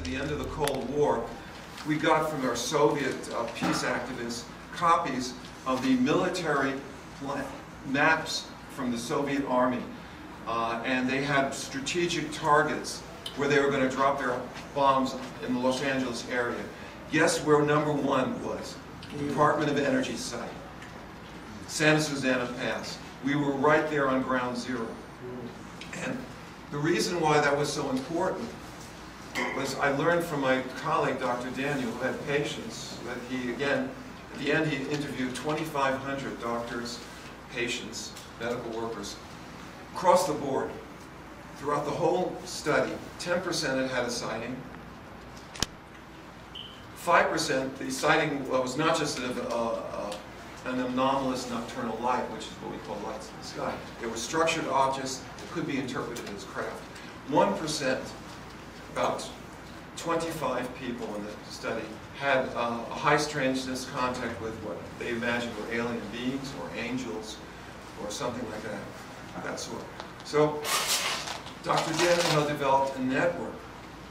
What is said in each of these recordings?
after the end of the Cold War, we got from our Soviet peace activists copies of the military maps from the Soviet Army. And they had strategic targets where they were going to drop their bombs in the Los Angeles area. Guess where number one was? Department of Energy site. Santa Susana Pass. We were right there on ground zero. And the reason why that was so important was I learned from my colleague, Dr. Daniel, who had patients, that he, again, at the end he interviewed 2,500 doctors, patients, medical workers, across the board. Throughout the whole study, 10% had had a sighting. 5%, the sighting was not just an anomalous nocturnal light, which is what we call lights in the sky. They were structured objects that could be interpreted as craft. 1%, about 25 people in the study, had a high strangeness contact with what they imagined were alien beings or angels or something like that sort. So Dr. Daniel developed a network,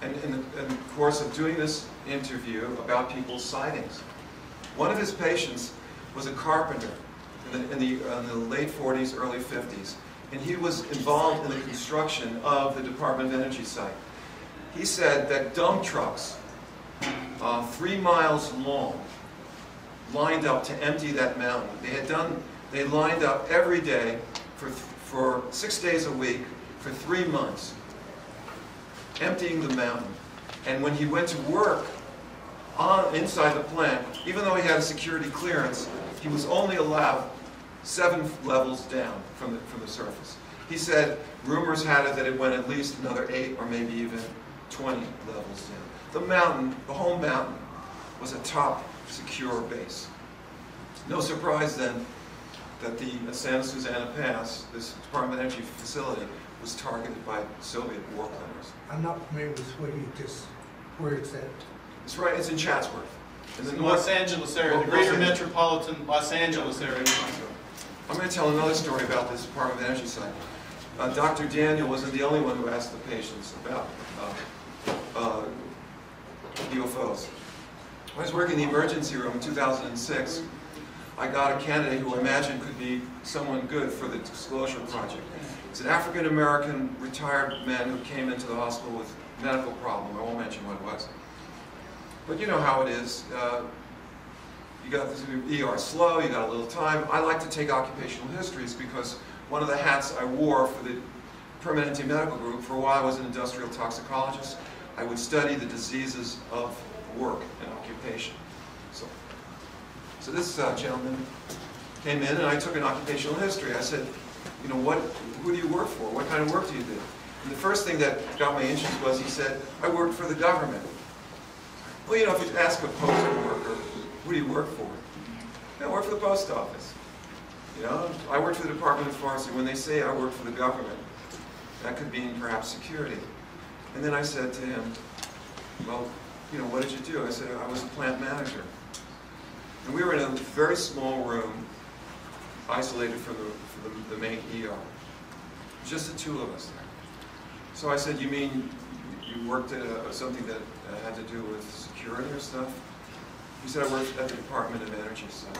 and in the course of doing this interview about people's sightings, one of his patients was a carpenter in the late 40s, early 50s, and he was involved in the construction of the Department of Energy site. He said that dump trucks, 3 miles long, lined up to empty that mountain. They lined up every day for 6 days a week for 3 months, emptying the mountain. And when he went to work inside the plant, even though he had a security clearance, he was only allowed 7 levels down from the surface. He said rumors had it that it went at least another 8 or maybe even 20 levels down. The mountain, the whole mountain, was a top secure base. No surprise then that the Santa Susana Pass, this Department of Energy facility, was targeted by Soviet war planners. I'm not familiar with where it's at. It's right, it's in Chatsworth. In the Los Angeles area, the greater metropolitan Los Angeles area. I'm going to tell another story about this Department of Energy site. Dr. Daniel wasn't the only one who asked the patients about UFOs. When I was working in the emergency room in 2006, I got a candidate who I imagined could be someone good for the Disclosure Project. It's an African-American retired man who came into the hospital with a medical problem. I won't mention what it was. But you know how it is. You got the ER slow, you got a little time. I like to take occupational histories because one of the hats I wore for the Permanente Medical Group, for a while I was an industrial toxicologist. I would study the diseases of work and occupation. So this gentleman came in and I took an occupational history. I said, you know, who do you work for? What kind of work do you do? And the first thing that got my interest was he said, I work for the government. Well, you know, if you ask a postal worker, who do you work for? I work for the post office. You know, I work for the Department of Forestry. When they say I work for the government, that could mean perhaps security. And then I said to him, well, you know, what did you do? I said, I was a plant manager. And we were in a very small room, isolated from the main ER. Just the two of us there. So I said, you mean you worked at something that had to do with security or stuff? He said, I worked at the Department of Energy site.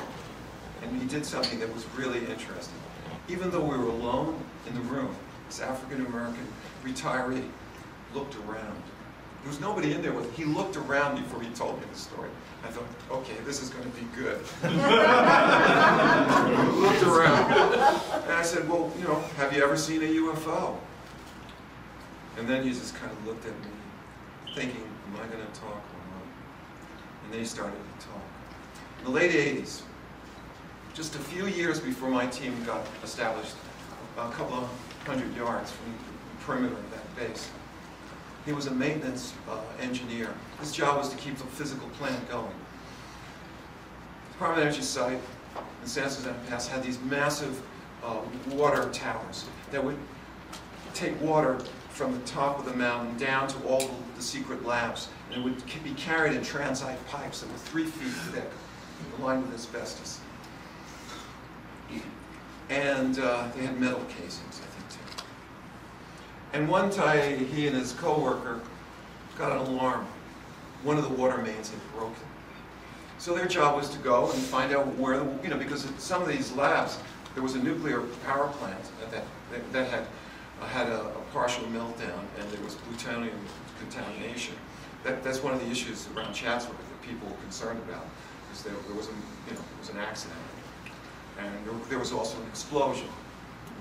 And he did something that was really interesting. Even though we were alone in the room, this African-American retiree looked around. There was nobody in there with him. He looked around before he told me the story. I thought, okay, this is going to be good. Looked around. And I said, well, you know, have you ever seen a UFO? And then he just kind of looked at me, thinking, am I going to talk or not? And then he started to talk. In the late 80s, just a few years before my team got established, a couple of 100 yards from the perimeter of that base, he was a maintenance engineer. His job was to keep the physical plant going. The Department of Energy site in Santa Susana Pass had these massive water towers that would take water from the top of the mountain down to all the secret labs. And it would be carried in transite pipes that were 3 feet thick, lined with asbestos. And they had metal casings, I think, too. And one time, he and his coworker got an alarm one of the water mains had broken. So their job was to go and find out where, because at some of these labs, there was a nuclear power plant that had a partial meltdown, and there was plutonium contamination. That's one of the issues around Chatsworth that people were concerned about, because there was an accident, and there was also an explosion.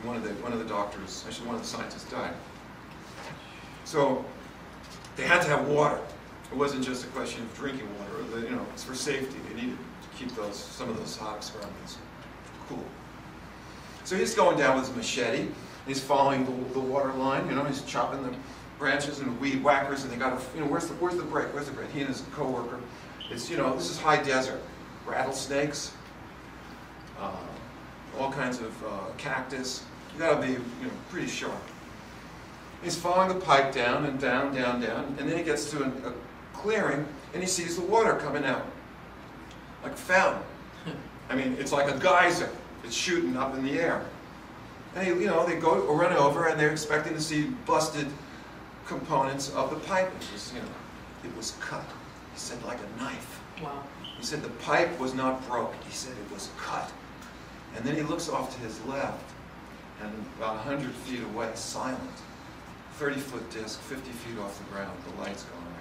One of the doctors, actually one of the scientists, died. So they had to have water. It wasn't just a question of drinking water. It's for safety. They needed to keep some of those hot experiments cool. So he's going down with his machete. He's following the water line. He's chopping the branches and weed whackers, and they got to, where's the break? Where's the break? He and his coworker. It's, this is high desert. Rattlesnakes, all kinds of cactus. You got to be, pretty sharp. He's following the pipe down and down, down, down, and then he gets to a clearing, and he sees the water coming out, like a fountain. I mean, it's like a geyser. It's shooting up in the air. And they go run over, and they're expecting to see busted components of the pipe. It was cut. He said, like a knife. Wow. He said the pipe was not broke. He said it was cut. And then he looks off to his left, and about 100 feet away, silent, 30-foot disc, 50 feet off the ground, the lights going around.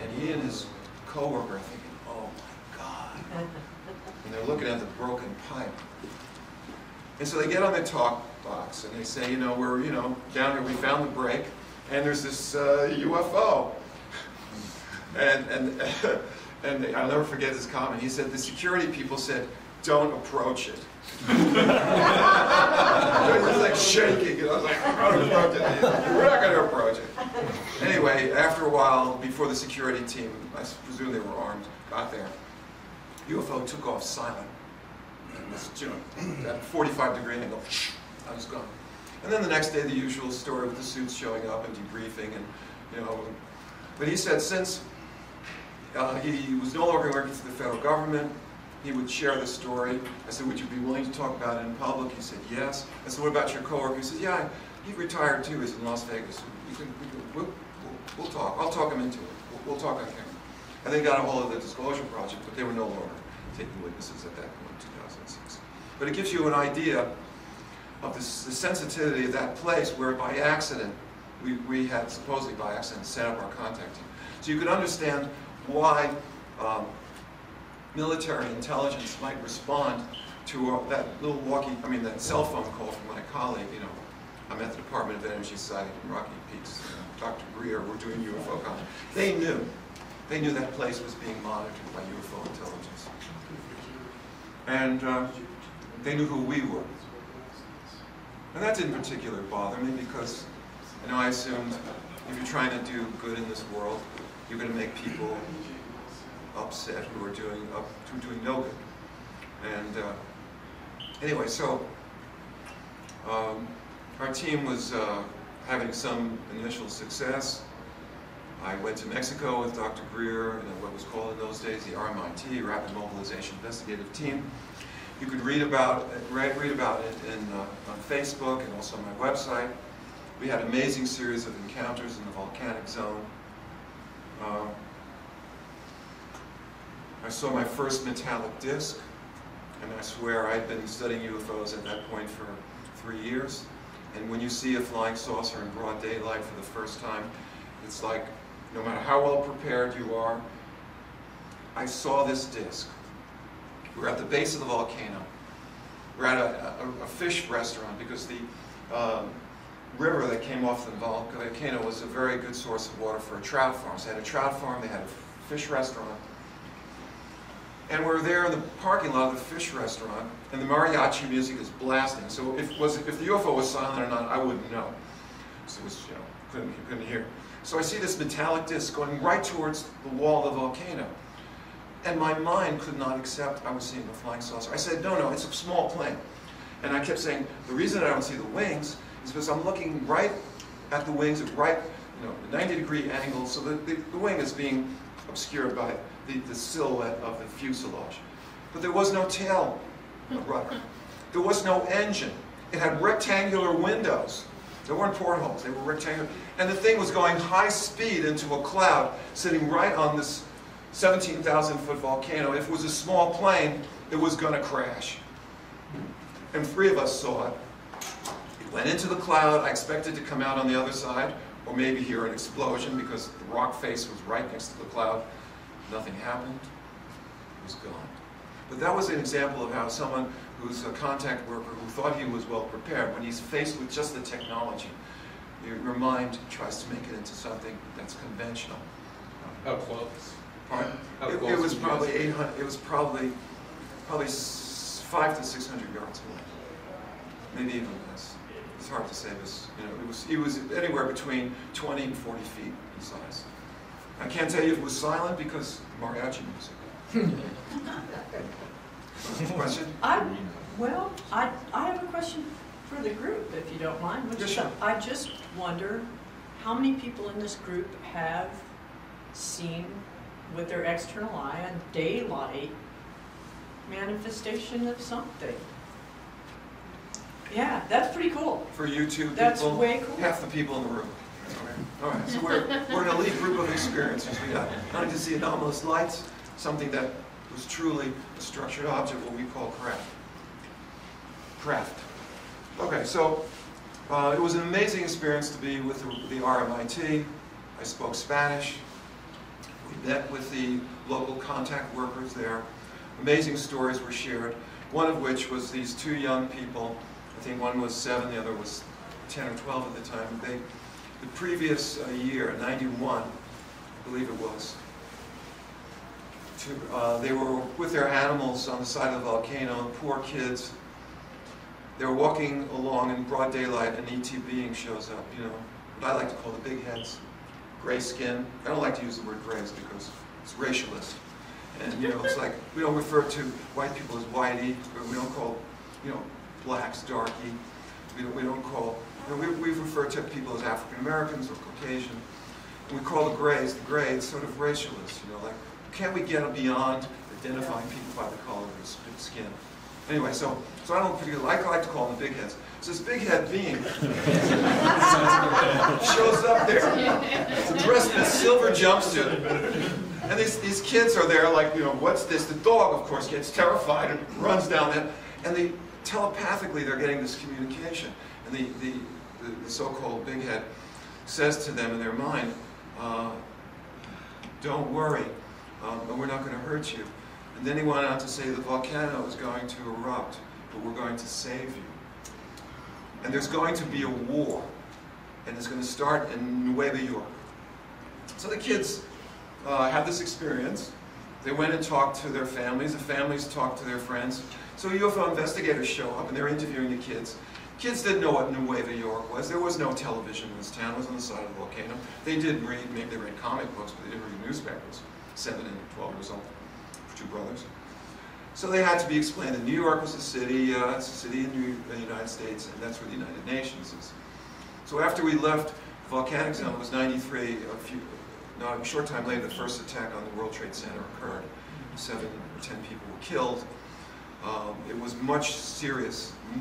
And he and his coworker are thinking, oh my God. And they're looking at the broken pipe. And so they get on their talk box, and they say, we're, down here, we found the break, and there's this UFO. And I'll never forget this comment. He said, the security people said, don't approach it. It was like shaking, and I was like, we're not going to approach it. Anyway, after a while, before the security team, I presume they were armed, got there, UFO took off silent. And this, that 45-degree angle, I was gone. And then the next day, the usual story with the suits showing up and debriefing, and But he said since he was no longer working for the federal government, he would share the story. I said, would you be willing to talk about it in public? He said, yes. I said, what about your coworker? He said, yeah, he retired too. He's in Las Vegas. We'll talk. I'll talk him into it. We'll talk on camera. And they got a hold of the disclosure project, but they were no longer taking witnesses at that point in 2006. But it gives you an idea of the sensitivity of that place where by accident, we had supposedly by accident set up our contact team. So you can understand why military intelligence might respond to that little that cell phone call from my colleague. I'm at the Department of Energy site in Rocky Peaks. Dr. Greer, we're doing UFO contact. They knew that place was being monitored by UFO intelligence. And they knew who we were. And that didn't particularly bother me because, I assumed if you're trying to do good in this world, you're going to make people upset who are doing no good. And anyway, so our team was having some initial success. I went to Mexico with Dr. Greer and what was called in those days the RMIT, Rapid Mobilization Investigative Team. You could read about it on Facebook and also on my website. We had an amazing series of encounters in the volcanic zone. I saw my first metallic disc, and I swear I'd been studying UFOs at that point for 3 years. And when you see a flying saucer in broad daylight for the first time, it's like, no matter how well prepared you are, I saw this disc. We're at the base of the volcano. We're at a fish restaurant because the river that came off the volcano was a very good source of water for a trout farm. So they had a trout farm, they had a fish restaurant. And we're there in the parking lot of the fish restaurant, and the mariachi music is blasting. So if the UFO was silent or not, I wouldn't know. So it was, couldn't hear. So I see this metallic disc going right towards the wall of the volcano. And my mind could not accept I was seeing a flying saucer. I said, no, it's a small plane. And I kept saying, the reason I don't see the wings is because I'm looking right at the wings at right, 90-degree angle, so the wing is being obscured by the silhouette of the fuselage. But there was no tail rudder. There was no engine. It had rectangular windows. There weren't portholes, they were rectangular. And the thing was going high speed into a cloud, sitting right on this 17,000-foot volcano. If it was a small plane, it was going to crash. And 3 of us saw it. It went into the cloud. I expected to come out on the other side, or maybe hear an explosion, because the rock face was right next to the cloud. Nothing happened. It was gone. But that was an example of how someone who's a contact worker who thought he was well prepared, when he's faced with just the technology, your mind tries to make it into something that's conventional. How close? Pardon? How It close was did you probably guys- 800. It was probably 500 to 600 yards away, maybe even less. It's hard to say. It was anywhere between 20 and 40 feet in size. I can't tell you if it was silent because mariachi music. Question? I have a question for the group, if you don't mind. Yeah, sure. I just wonder how many people in this group have seen with their external eye a daylight manifestation of something. Yeah, that's pretty cool. For you two people, That's way cool. half the people in the room. All right, so we're an elite group of experiencers. We got not to see anomalous lights, something that was truly a structured object, what we call craft. Okay, so it was an amazing experience to be with the RMIT. I spoke Spanish. We met with the local contact workers there. Amazing stories were shared, one of which was these 2 young people. I think one was 7, the other was 10 or 12 at the time. The previous year, 91, I believe it was, they were with their animals on the side of the volcano, poor kids. They were walking along in broad daylight, and ET being shows up, what I like to call the big heads, gray skin. I don't like to use the word grays because it's racialist. And it's like, we don't refer to white people as whitey, or we don't call, blacks darky. We don't call, we refer to people as African Americans or Caucasian. And we call the grays sort of racialist, like, can't we get beyond identifying people by the color of their skin? Anyway, so I don't particularly, I like to call them the big heads. So this big head being shows up there, dressed in a silver jumpsuit. And these kids are there like, what's this? The dog, of course, gets terrified and runs down there. And telepathically, they're getting this communication. And the so-called big head says to them in their mind, don't worry, we're not going to hurt you. And then he went on to say the volcano is going to erupt, but we're going to save you. And there's going to be a war, and it's going to start in Nueva York. So the kids had this experience. They went and talked to their families. The families talked to their friends. So UFO investigators show up, and they're interviewing the kids. Kids didn't know what Nueva York was. There was no television in this town. It was on the side of the volcano. They did read, maybe they read comic books, but they didn't read newspapers. 7 and 12 years old, 2 brothers. So they had to be explained that New York was a city. It's a city in the United States, and that's where the United Nations is. So after we left the volcanic zone, it was 93. A short time later, the first attack on the World Trade Center occurred. 7 or 10 people were killed. It was much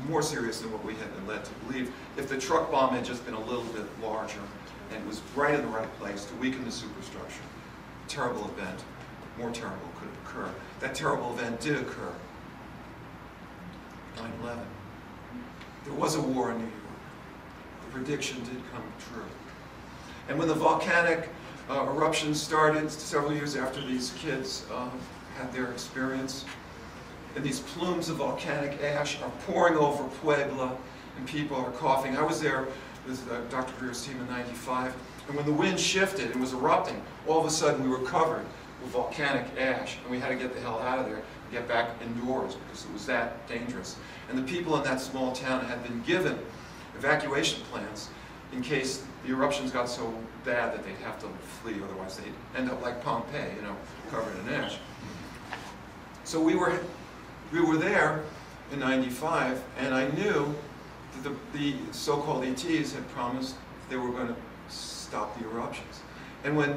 more serious than what we had been led to believe. If the truck bomb had just been a little bit larger and it was right in the right place to weaken the superstructure, a terrible event, more terrible could occur. That terrible event did occur. 9/11. There was a war in New York. The prediction did come true. And when the volcanic eruption started several years after these kids had their experience, and these plumes of volcanic ash are pouring over Puebla, and people are coughing. I was there with Dr. Greer's team in '95, and when the wind shifted and was erupting, all of a sudden we were covered with volcanic ash, and we had to get the hell out of there and get back indoors because it was that dangerous. And the people in that small town had been given evacuation plans in case the eruptions got so bad that they'd have to flee, otherwise they'd end up like Pompeii, covered in ash. So we were there in '95, and I knew that the so-called ETs had promised they were going to stop the eruptions. And when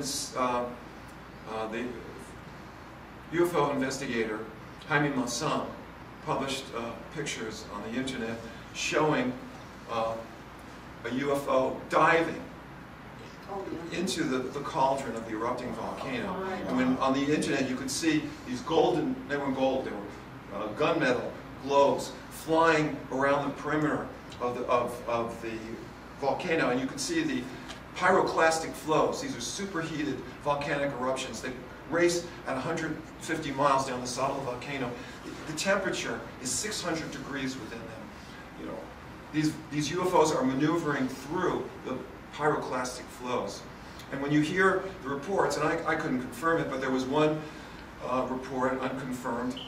the UFO investigator, Jaime Maussan, published pictures on the internet showing a UFO diving into the cauldron of the erupting volcano. And when on the internet you could see these golden, they weren't gold, they were gunmetal globes flying around the perimeter of the volcano, and you could see the pyroclastic flows. These are superheated volcanic eruptions that race at 150 miles down the side of the volcano. The temperature is 600 degrees within them. You know, these UFOs are maneuvering through the pyroclastic flows. And when you hear the reports, and I couldn't confirm it, but there was one report, unconfirmed,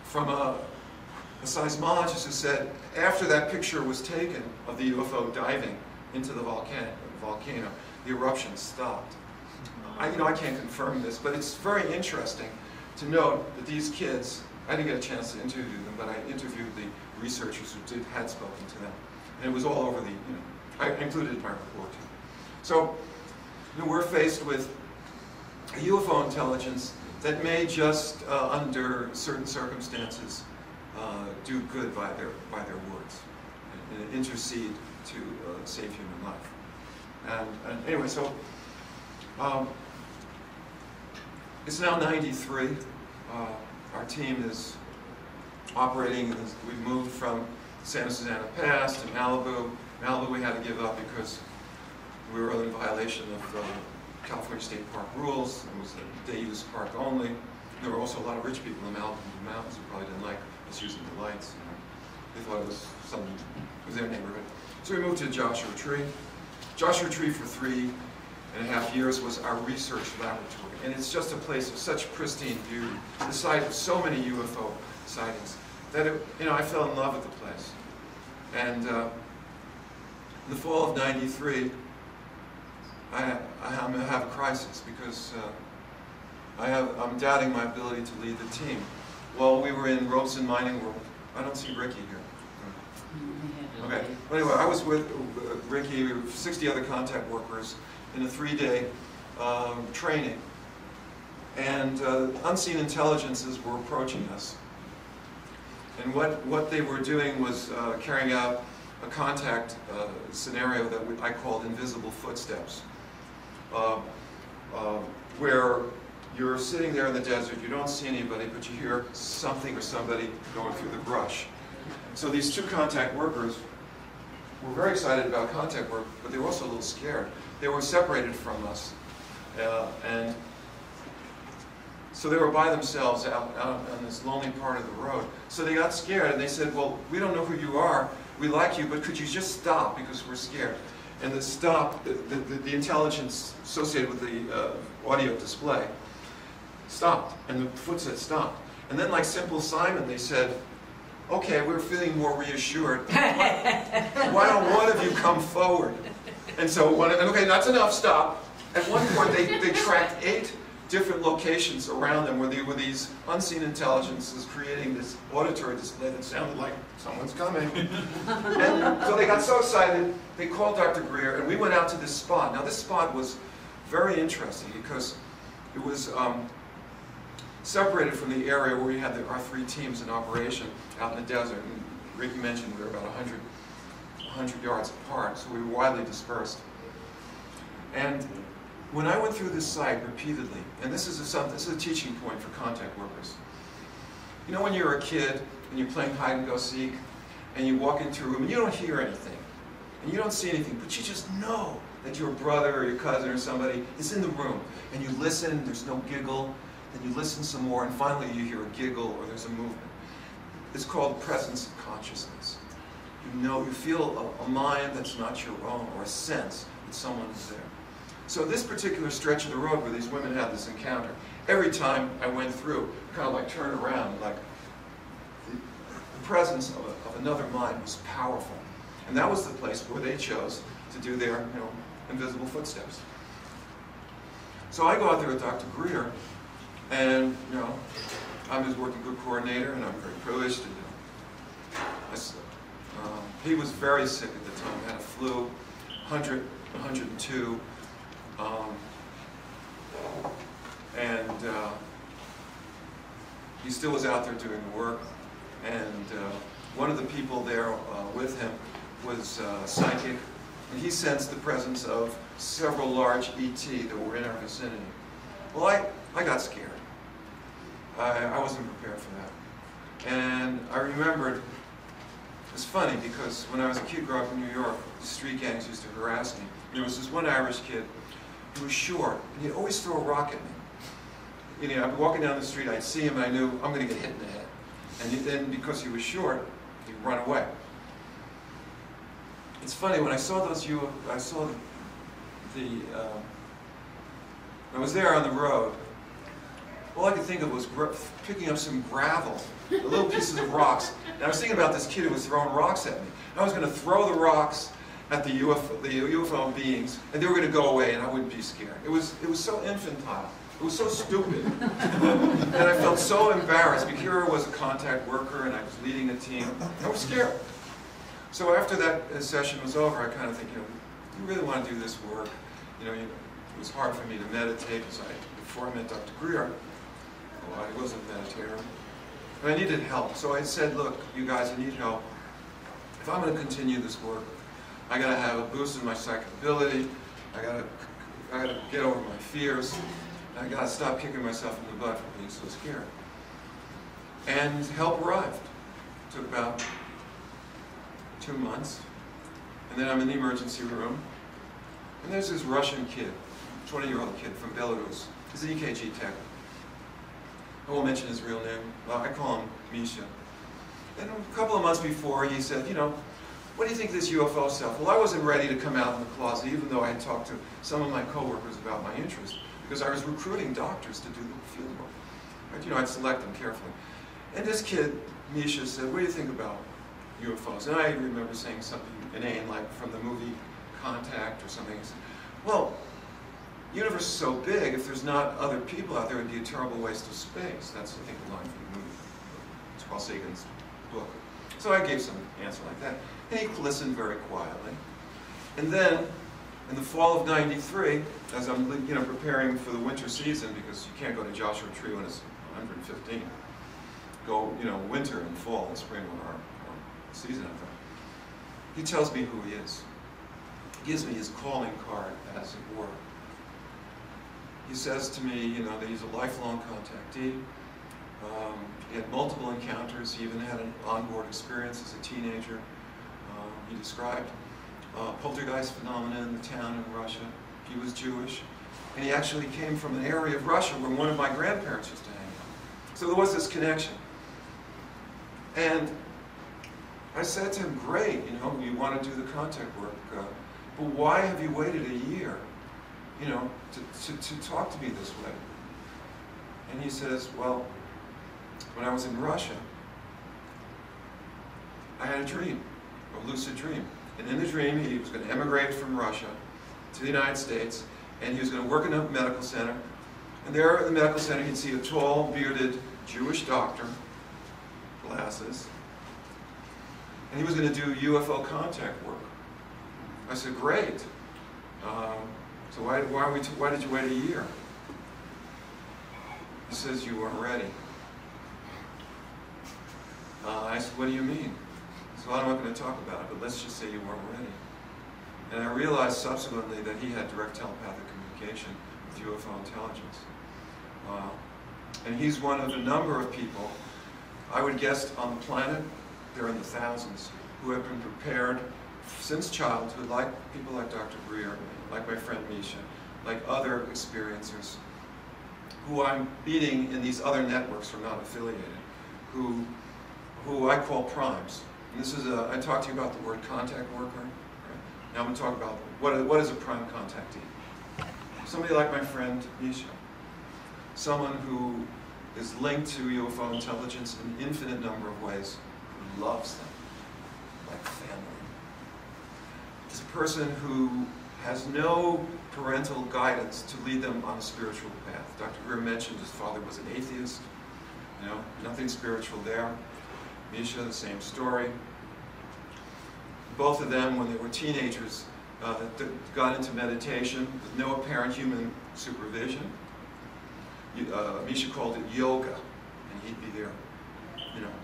from a seismologist who said after that picture was taken of the UFO diving into the volcano, the eruption stopped. I can't confirm this, but it's very interesting to note that these kids, I didn't get a chance to interview them, but I interviewed the researchers who had spoken to them. And it was all over the, I included it in my report too. So, we're faced with a UFO intelligence that may just, under certain circumstances, do good by their words and intercede to save human life. And anyway, so it's now 93. Our team is operating. We've moved from Santa Susana Pass to Malibu. Malibu we had to give up because we were in violation of California State Park rules. It was a day-use park only. There were also a lot of rich people in the Malibu mountains who probably didn't like us using the lights. They thought it was something, it was their neighborhood. So we moved to Joshua Tree. Joshua Tree for 3.5 years was our research laboratory. And it's just a place of such pristine beauty, the site of so many UFO sightings, that I fell in love with the place. And in the fall of '93, I have a crisis because I'm doubting my ability to lead the team. While we were in Robeson Mining World, I don't see Ricky here. Okay. Anyway, I was with Ricky, 60 other contact workers in a 3-day training. And unseen intelligences were approaching us. And what they were doing was carrying out a contact scenario that I called invisible footsteps, where you're sitting there in the desert, you don't see anybody, but you hear something or somebody going through the brush. So these two contact workers were very excited about contact work, but they were also a little scared. They were separated from us. And so they were by themselves out on this lonely part of the road. So they got scared and they said, well, we don't know who you are, we like you, but could you just stop because we're scared? And the stop, the intelligence associated with the audio display stopped, and the foot said stop. And then like Simple Simon, they said, okay, we're feeling more reassured. Why don't one of you come forward? And so, okay, that's enough, stop. At one point, they tracked 8 different locations around them where there were these unseen intelligences creating this auditory display that sounded like someone's coming. And so they got so excited, they called Dr. Greer, and we went out to this spot. Now, this spot was very interesting because it was separated from the area where we had our 3 teams in operation out in the desert. And Ricky mentioned we were about 100 yards apart, so we were widely dispersed. And when I went through this site repeatedly, and this is a teaching point for contact workers. You know when you're a kid and you're playing hide and go seek, and you walk into a room and you don't hear anything, and you don't see anything, but you just know that your brother or your cousin or somebody is in the room, and you listen, there's no giggle, then you listen some more, and finally you hear a giggle or there's a movement. It's called presence of consciousness. You feel a mind that's not your own, or a sense that someone is there. So this particular stretch of the road where these women had this encounter, every time I went through, kind of like turned around, like the presence of another mind was powerful. And that was the place where they chose to do their invisible footsteps. So I go out there with Dr. Greer, and I'm his working group coordinator, and I'm very privileged to do. He was very sick at the time, had a flu, 100, 102, and he still was out there doing the work. And one of the people there with him was a psychic and he sensed the presence of several large ET that were in our vicinity. Well, I got scared. I wasn't prepared for that. And I remembered, it's funny because when I was a kid growing up in New York, the street gangs used to harass me. There was this one Irish kid who was short, and he'd always throw a rock at me. You know, I'd be walking down the street, I'd see him, and I knew I'm going to get hit in the head. And then because he was short, he'd run away. It's funny, when I saw those, I was there on the road, all I could think of was picking up some gravel, the little pieces of rocks. And I was thinking about this kid who was throwing rocks at me. I was going to throw the rocks at the UFO beings, and they were going to go away, and I wouldn't be scared. It was so infantile. It was so stupid. And I felt so embarrassed because here I was a contact worker, and I was leading a team. I was scared. So after that session was over, I kind of think, you really want to do this work. It was hard for me to meditate because before I met Dr. Greer, I wasn't a meditator. But I needed help. So I said, look, you guys, I need help. If I'm going to continue this work, I got to have a boost in my psychic ability. I got to get over my fears. I got to stop kicking myself in the butt for being so scared. And help arrived. It took about 2 months. And then I'm in the emergency room. And there's this Russian kid, 20-year-old kid from Belarus. He's an EKG tech. I won't mention his real name. I call him Misha. And a couple of months before, he said, what do you think of this UFO stuff? Well, I wasn't ready to come out in the closet, even though I had talked to some of my coworkers about my interest, because I was recruiting doctors to do the field work. Right? I'd select them carefully. And this kid, Misha, said, what do you think about UFOs? And I remember saying something inane, like from the movie Contact or something. He said, well, the universe is so big, if there's not other people out there, it would be a terrible waste of space. That's, I think, the line from the movie. It's Carl Sagan's book. So I gave some answer like that. And he listened very quietly. And then, in the fall of '93, as I'm preparing for the winter season, because you can't go to Joshua Tree when it's 115, go winter and fall and spring when our season out there. He tells me who he is. He gives me his calling card, as it were. He says to me, that he's a lifelong contactee. He had multiple encounters. He even had an onboard experience as a teenager. He described poltergeist phenomena in the town in Russia. He was Jewish. And he actually came from an area of Russia where one of my grandparents used to hang out. So there was this connection. And I said to him, great, you want to do the contact work, but why have you waited a year, to talk to me this way? And he says, well, when I was in Russia, I had a dream, a lucid dream. And in the dream, he was going to emigrate from Russia to the United States, and he was going to work in a medical center. And there at the medical center, he'd see a tall, bearded Jewish doctor, glasses, and he was going to do UFO contact work. I said, great. So why did you wait a year? He says, you weren't ready. I said, what do you mean? So I'm not going to talk about it, but let's just say you weren't ready. And I realized subsequently that he had direct telepathic communication with UFO intelligence. And he's one of a number of people, I would guess on the planet, they're in the thousands, who have been prepared since childhood, like people like Dr. Greer, like my friend Misha, like other experiencers, who I'm meeting in these other networks who are not affiliated, who I call primes. And this is I talked to you about the word contact worker. Right? Now I'm going to talk about what is a prime contactee. Somebody like my friend Misha, someone who is linked to UFO intelligence in an infinite number of ways, who loves them like family. It's a person who has no parental guidance to lead them on a spiritual path. Dr. Greer mentioned his father was an atheist, nothing spiritual there. Misha, the same story. Both of them, when they were teenagers, got into meditation with no apparent human supervision. Misha called it yoga, and he'd be there,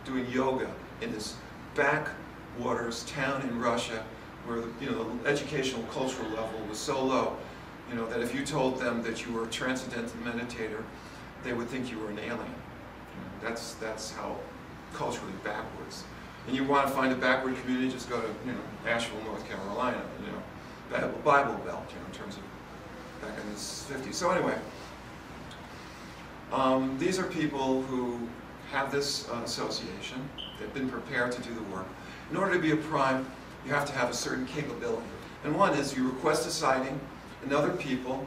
doing yoga in this backwaters town in Russia where the educational, cultural level was so low, that if you told them that you were a transcendental meditator, they would think you were an alien. That's how culturally backwards. And you want to find a backward community, just go to Asheville, North Carolina, Bible Belt, in terms of back in the 50s. So anyway, these are people who have this association. They've been prepared to do the work. In order to be a prime, you have to have a certain capability. And one is you request a sighting, and other people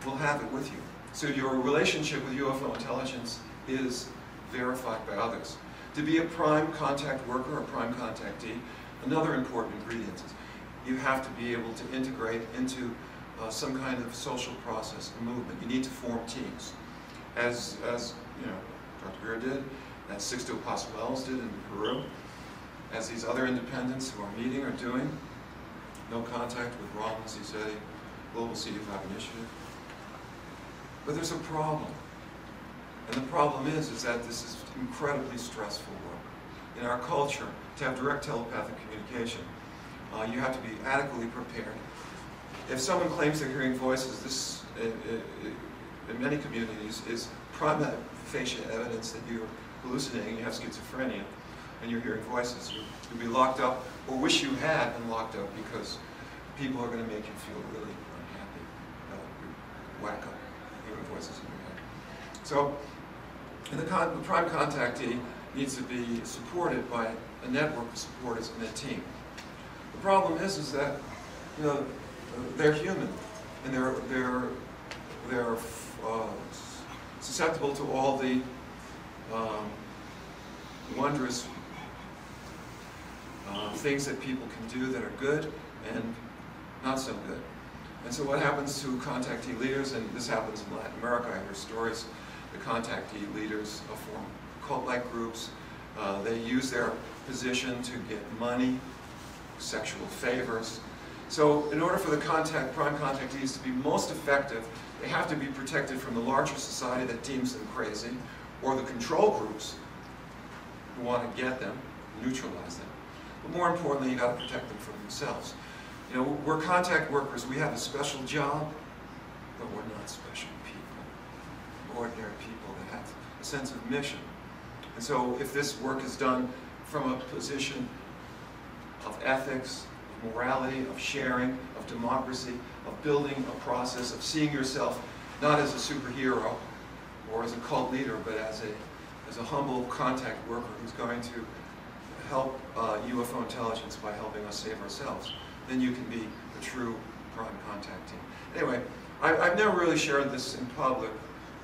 will have it with you. So your relationship with UFO intelligence is verified by others. To be a prime contact worker or prime contactee, another important ingredient is you have to be able to integrate into some kind of social process, a movement. You need to form teams. As Dr. Greer did, as Sixto Pascuales did in Peru, as these other independents who are meeting are doing. No contact with Rom, as he said, Global CD5 Initiative. But there's a problem. And the problem is that this is incredibly stressful work. In our culture, to have direct telepathic communication, you have to be adequately prepared. If someone claims they're hearing voices, this, in many communities, is prima facie evidence that you're hallucinating, you have schizophrenia, and you're hearing voices. You'll be locked up, or wish you had been locked up, because people are going to make you feel really unhappy. Whack up, hearing voices in your head. So, the prime contactee needs to be supported by a network of supporters and a team. The problem is that they're human, and they're susceptible to all the wondrous things that people can do that are good and not so good. And so what happens to contactee leaders, and this happens in Latin America, I hear stories, the contactee leaders form cult-like groups. They use their position to get money, sexual favors. So in order for the prime contactees to be most effective, they have to be protected from the larger society that deems them crazy, or the control groups who want to get them, neutralize them. But more importantly, you got to protect them from themselves. We're contact workers. We have a special job, but we're not special people. Ordinary people that have a sense of mission. And so if this work is done from a position of ethics, of morality, of sharing, of democracy, of building a process, of seeing yourself not as a superhero or as a cult leader, but as a humble contact worker who's going to help UFO intelligence by helping us save ourselves, then you can be a true prime contactee. Anyway, I've never really shared this in public.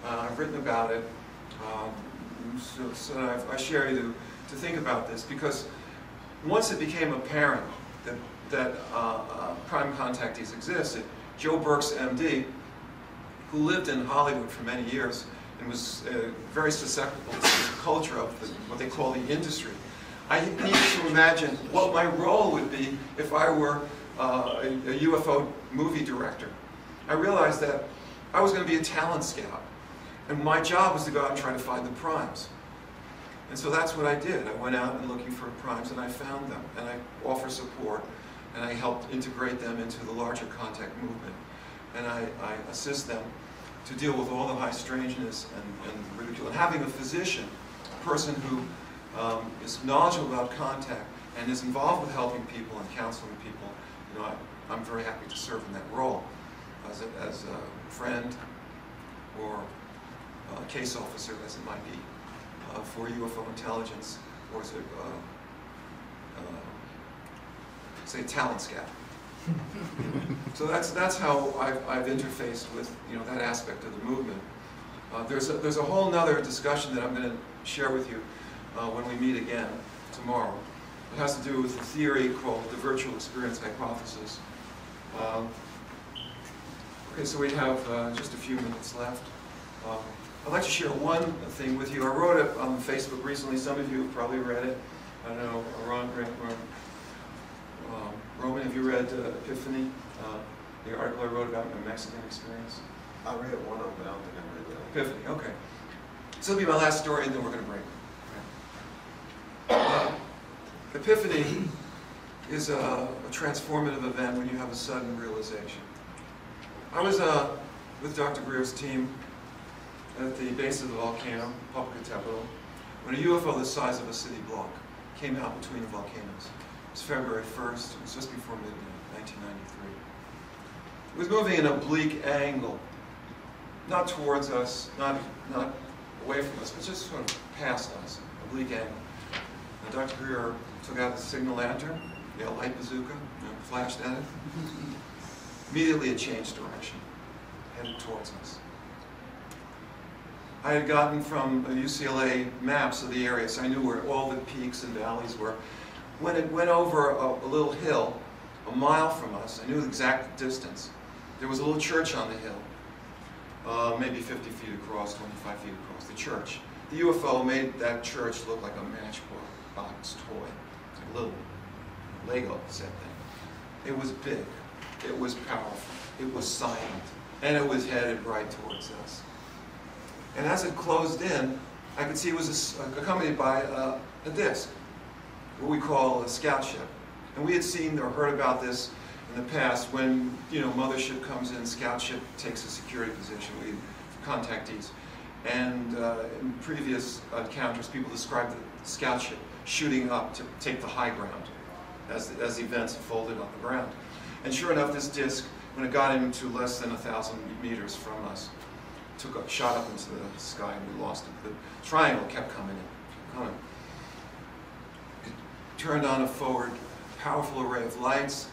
I've written about it, so I share you to think about this, because once it became apparent that prime contactees existed, Joe Burkes, MD, who lived in Hollywood for many years and was very susceptible to the culture of what they call the industry, I needed to imagine what my role would be if I were a UFO movie director. I realized that I was going to be a talent scout, and my job was to go out and try to find the primes. And so that's what I did. I went out and looking for primes, and I found them, and I offer support, and I helped integrate them into the larger contact movement. And I assist them to deal with all the high strangeness and ridicule. And having a physician, a person who is knowledgeable about contact and is involved with helping people and counseling people, I'm very happy to serve in that role as a friend or a case officer, as it might be, for UFO intelligence, or as say a talent scout. So that's how I've interfaced with that aspect of the movement. There's a whole nother discussion that I'm going to share with you when we meet again tomorrow. It has to do with a theory called the virtual experience hypothesis. Okay, so we have just a few minutes left. I'd like to share one thing with you. I wrote it on Facebook recently. Some of you have probably read it. I don't know, Roman, have you read Epiphany? The article I wrote about my Mexican experience? I read one of them, but I don't think I read the other. Epiphany, okay. This will be my last story, and then we're going to break. Epiphany is a transformative event when you have a sudden realization. I was with Dr. Greer's team at the base of the volcano, Popocatépetl, when a UFO the size of a city block came out between the volcanoes. It was February 1st, it was just before midnight, 1993. It was moving in an oblique angle, not towards us, not away from us, but just sort of past us, oblique angle. And Dr. Greer took out his signal lantern, a light bazooka, flashed at it. Immediately it changed direction, headed towards us. I had gotten from UCLA maps of the area, so I knew where all the peaks and valleys were. When it went over a little hill, a mile from us, I knew the exact distance. There was a little church on the hill, maybe 50 feet across, 25 feet across, the church. The UFO made that church look like a matchbox toy, a little Lego set thing. It was big, it was powerful, it was silent, and it was headed right towards us. And as it closed in, I could see it was accompanied by a disc, what we call a scout ship. And we had seen or heard about this in the past when, mothership comes in, scout ship takes a security position, we contactees. And in previous encounters, people described the scout ship shooting up to take the high ground as the events folded on the ground. And sure enough, this disc, when it got into less than 1,000 meters from us, shot up into the sky and we lost it. The triangle kept coming in, It turned on a forward, powerful array of lights.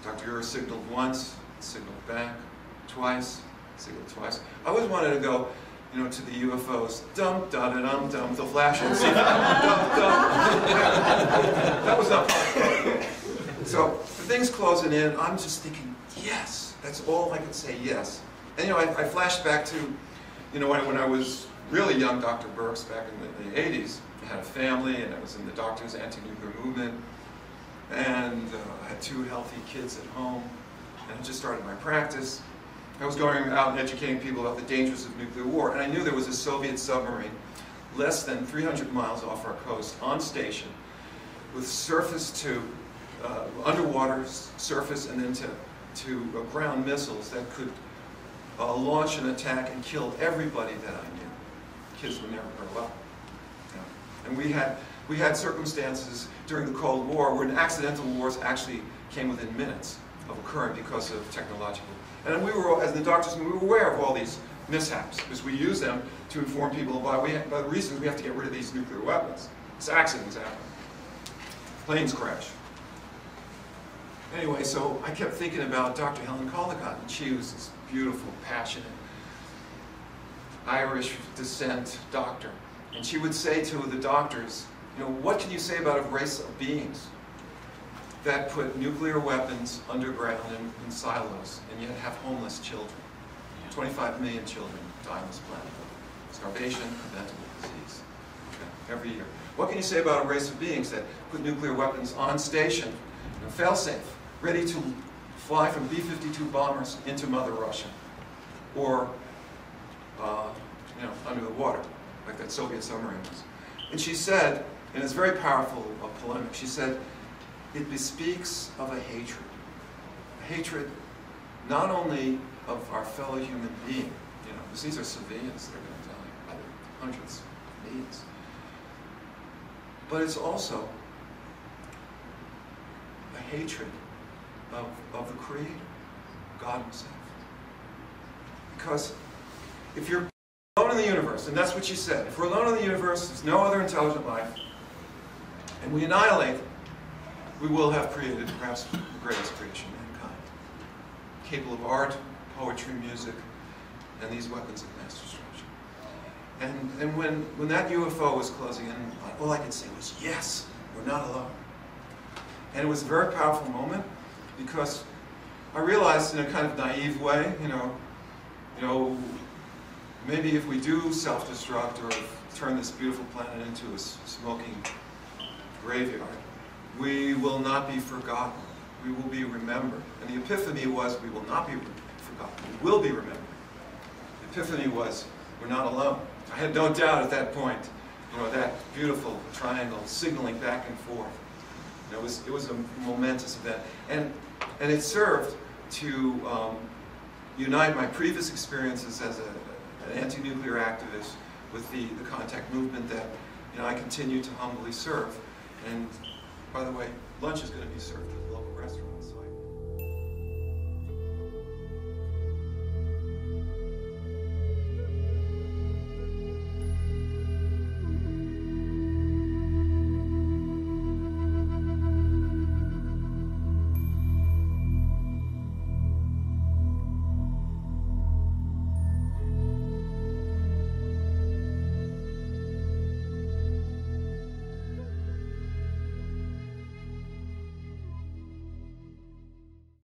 Dr. Greer signaled once, signaled back, twice, signaled twice. I always wanted to go, to the UFOs, dum da da dum dum, the flash and see, dum dum. That was not possible. So the thing's closing in. I'm just thinking, yes. That's all I could say, yes. And I flashed back to, when I was really young, Dr. Burkes, back in the 80s. I had a family, and I was in the doctor's anti-nuclear movement, and I had 2 healthy kids at home, and I just started my practice. I was going out and educating people about the dangers of nuclear war, and I knew there was a Soviet submarine less than 300 miles off our coast, on station, with surface to underwater surface and then to ground missiles that could launch an attack and kill everybody that I knew. Kids would never grow up. And we had circumstances during the Cold War where accidental wars actually came within minutes of occurring because of technological. And we were, as the doctors, we were aware of all these mishaps because we use them to inform people about the reasons we have to get rid of these nuclear weapons. It's accidents happen. Planes crash. Anyway, so I kept thinking about Dr. Helen Caldicott, and she was this beautiful, passionate, Irish descent doctor. And she would say to the doctors, what can you say about a race of beings that put nuclear weapons underground in silos and yet have homeless children? 25 million children die on this planet. Starvation, preventable disease, every year. What can you say about a race of beings that put nuclear weapons on station, fail-safe, ready to fly from B-52 bombers into Mother Russia, or under the water, like that Soviet submarine was? And she said, and it's very powerful polemic, she said, it bespeaks of a hatred not only of our fellow human being, because these are civilians that are going to die by the hundreds of millions, but it's also a hatred of the Creator, God Himself. Because if you're alone in the universe, and that's what she said, if we're alone in the universe, there's no other intelligent life, and we annihilate, we will have created perhaps the greatest creation of mankind, capable of art, poetry, music, and these weapons of mass destruction. And when that UFO was closing in, all I could say was, yes, we're not alone. And it was a very powerful moment, because I realized in a kind of naive way, maybe if we do self-destruct or turn this beautiful planet into a smoking graveyard, we will not be forgotten. We will be remembered. And the epiphany was, we will not be forgotten. We will be remembered. The epiphany was, we're not alone. I had no doubt at that point, that beautiful triangle signaling back and forth. It was a momentous event, and it served to unite my previous experiences as an anti-nuclear activist with the contact movement that I continue to humbly serve. And by the way, lunch is going to be served.